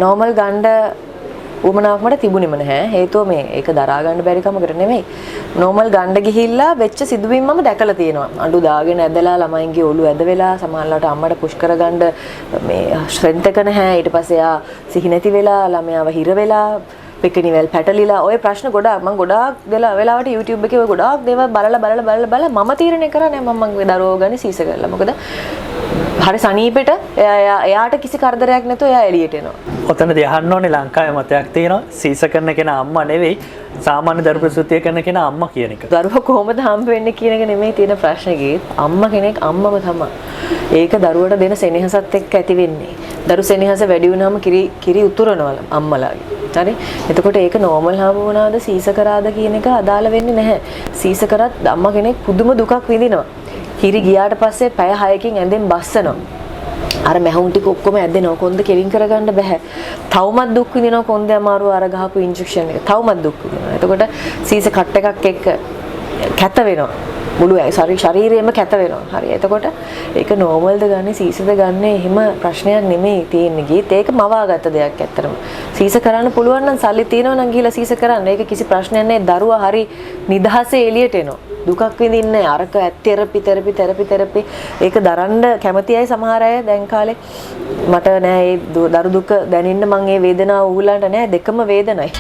normal ගන්න උමනාවක් මට තිබුණෙම නැහැ. හේතුව මේ ඒක දරා ගන්න බැරි කමකට නෙමෙයි. normal ගන්න ගිහිල්ලා වෙච්ච සිදුවීම් මම දැකලා තියෙනවා. අඬු දාගෙන ඇදලා ළමයින්ගේ ඔළුව ඇද වෙලා සමහරවිට අම්මට පුෂ් කරගන්න මේ ස්ට්‍රෙන්ත් එක නැහැ. ඊට පස්සේ යා සිහි නැති වෙලා ළමයාව හිර වෙලා පිකනිවල් පැටලිලා ඔය ප්‍රශ්න ගොඩාක් මම ගොඩාක් වෙලාවට YouTube එකේ ඔය ගොඩාක් දේවල් බලලා මම තීරණය කරා නෑ මම මගේ දරුවෝ ගන්නේ සීස කරලා. මොකද හරි සනීපෙට එයාට කිසි කරදරයක් නැතුව එයා එළියට එනවා. ඔතනදී අහන්න ඕනේ ලංකාවේ මතයක් තියෙනවා සීස කරන කෙනා අම්මා නෙවෙයි සාමාන්‍ය දරු ප්‍රසූතිය කරන කෙනා අම්මා කියන එක. දරුවා කොහොමද හම්බ වෙන්නේ කියන එක නෙමෙයි තියෙන ප්‍රශ්නේ. අම්මා කෙනෙක් අම්මම තමයි. ඒක දරුවට දෙන සෙනෙහසත් එක්ක ඇති වෙන්නේ. දරු සෙනෙහස වැඩි වුණාම කිරි උතුරනවා අම්මලාගේ. හරි. එතකොට ඒක නෝමල් හම්බ වුණාද සීස කරාද කියන එක අදාළ වෙන්නේ නැහැ. සීස කරත් අම්මා කෙනෙක් පුදුම දුකක් විඳිනවා. කිරි ගියාට පස්සේ පැය 6කින් ඇඳෙන් බස්සනවා. අර මැහුම් ටික ඔක්කොම ඇදෙනවා. කොන්ද කෙලින් කරගන්න බෑ. තවමත් දුක් විඳිනවා කොන්දේ අමාරුව අර ගහපු ඉන්ජෙක්ෂන් එක. තවමත් දුක් විඳිනවා. එතකොට සීස කට් එකක් එක්ක කැත වෙනවා. මුළු ශරීරයම කැත වෙනවා. හරි. එතකොට ඒක නෝමල්ද ගන්නේ සීසද ගන්නේ එහෙම ප්‍රශ්නයක් නෙමෙයි තියෙන්නේ. ගීත් ඒක මවාගත්ත දෙයක් ඇත්තටම. සීස කරන්න පුළුවන් නම් සල්ලි තියෙනවා නම් ගිහලා සීස කරන්න. ඒක කිසි ප්‍රශ්නයක් නෑ. දරුවා හරි නිදහසේ එළියට එනවා. දුකක් විඳින්නේ අරක තෙරපි ඒක දරන්න කැමති අය සමහර අය දැන් කාලේ මට නෑ ඒ දරු දුක දැනෙන්න මං ඒ වේදනාව ඌලන්ට නෑ දෙකම වේදනයි